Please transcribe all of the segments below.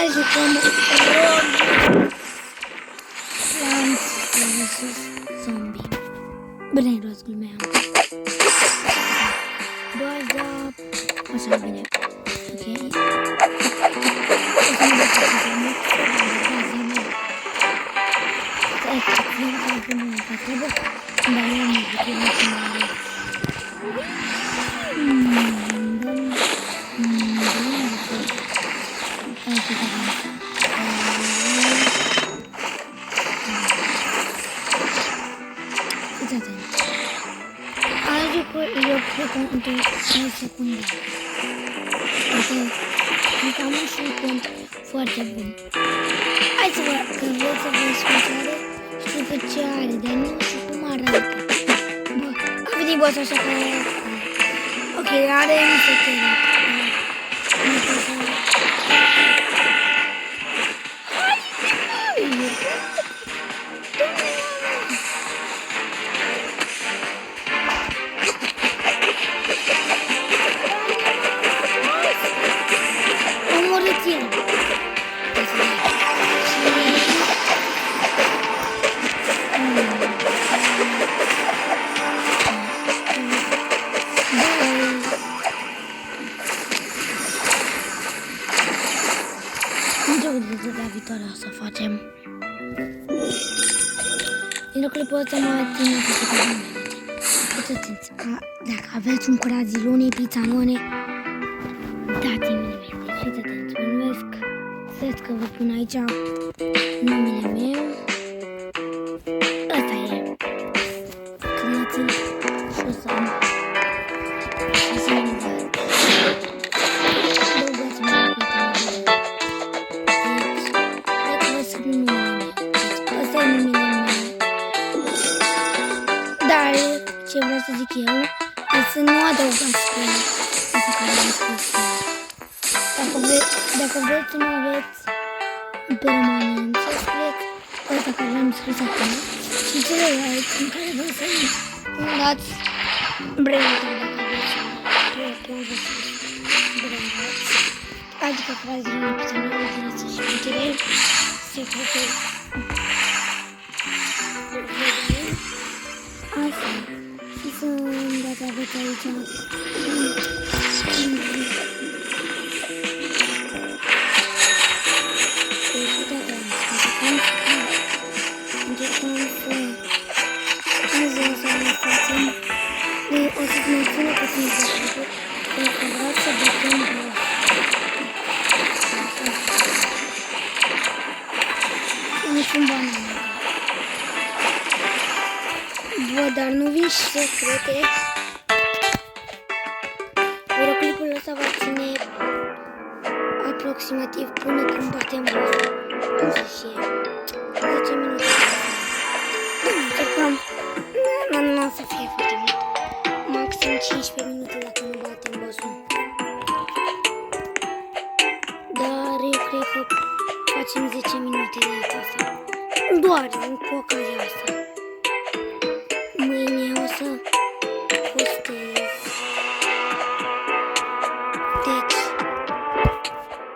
Mai jucăm Plants vs. Zombie. Bine, rost glumeam. Baza... Așa, bine. Ok. O să mă duc să mă baza mea. Stai, vin să punem în trebuie. Dar eu nu zic, eu nu știu mai eu cred că într-o secundă. Adică am un șucont foarte bun. Hai să vă, că vreți să vă spun ce are, știu că ce are, dar nu știu cum arată. Bă, a venit boss așa că... Ok, are niște chestii. Nu pot să... La viitoare o să facem. Din clipul ăsta mai ține câteva minute. Puteți, dacă aveți un curazilone, pizzanone, dați-mi numele. Fiți atenți, mă numesc. Să că vă pun aici numele meu. Asta e. Creați-l și o să mă dați. Ce vreau să zic eu e să nu adăugați pe asta care am spus. Dacă vreți să nu aveți permanență, scrieți asta care l-am scris acum și celălalt în care vreau să nu dați brandul dacă vreți adică frazi din episodul de și putere secrete. Asta. Și să-mi dați aveți aici. Încercăm să... Azi o să ne facem... O să ne țină puțin de făcut. Pentru că vreau să bătăm boss. Niciun bani. Bă, dar nu vin și secrete. Videoclipul ăsta va ține aproximativ până când batem boss. Nu știu și 10 minute. Încercăm. Nu o să fie foarte mult. Maxim 15 minute dacă nu batem boss-ul. Dar eu cred că facem 10 minute de data asta. Doar cu ocazia asta. Mâine o să postez. Deci,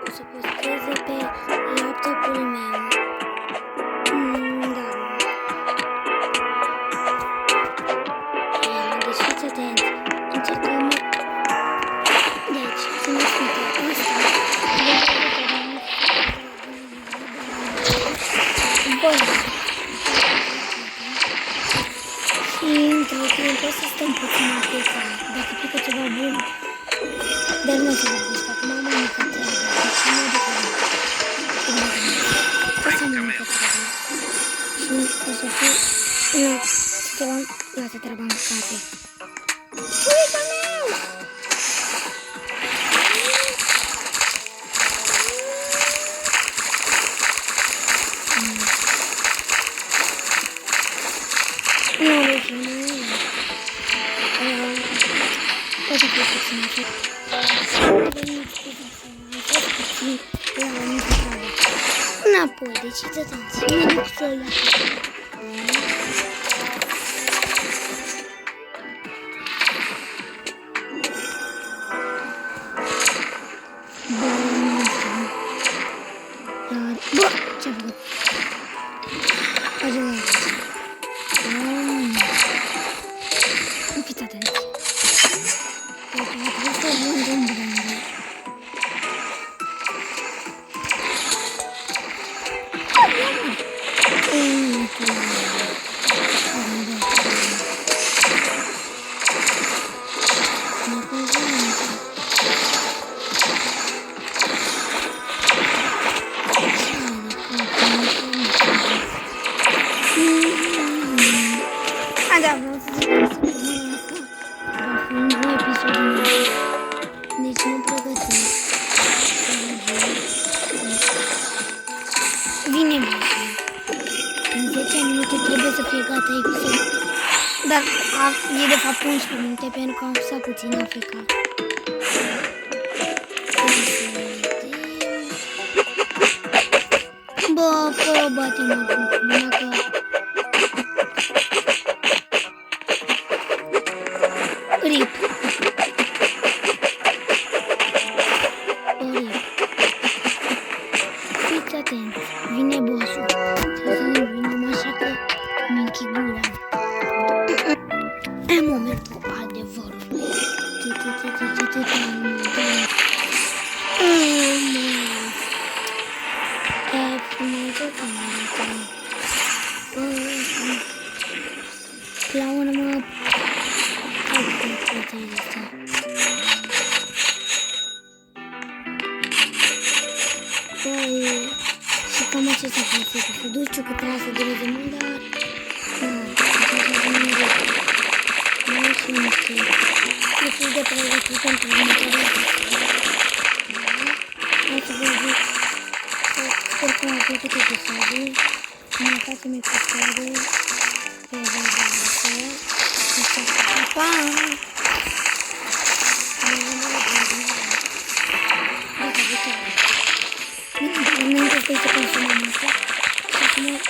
o să posteze pe laptopul meu. Da. Deci fiți atenți. Încercăm. Deci, să ne spune asta. Bun. Și între timp o să stăm puțin la fiecare, dacă pică ceva bun. Dar nu o să vorbesc acum, am mâncat treaba. Deci nu mă duc la mine. O să am mâncat treaba. Și o să fiu la treaba mâncate. Uita meu! Înapoi, deci uitați, mă duc să ia. Bă, ce-a făcut? Ajung. Nu fiți atenți. Trebuie să vând un brand. Da, vreau să zic că săptămâna asta va fi un nou episod. Deci mă pregătesc. Vine bossul. În 10 minute trebuie să fie gata episodul. Dar e de fapt 11 minute pentru că am stat puțin Africa. Bă, fără batem oricum. Numai că RIP. RIP. Fiți atenți. Vine bossul. Să nu vină așa că mi închid gura. E momentul adevărului. Plaună-mă. Păi, și cam acesta a fost episodul. Știu că trebuie să dureze mult, dar nu știu nu știu. Nu știu de pregătit pentru următoarea. Hai să vă zic că sper că m-a plăcut episodul. Nu facem episodul pe vedere. Pa! Nu, nu, nu, nu, nu, nu, nu, nu, nu, nu, nu, nu, nu,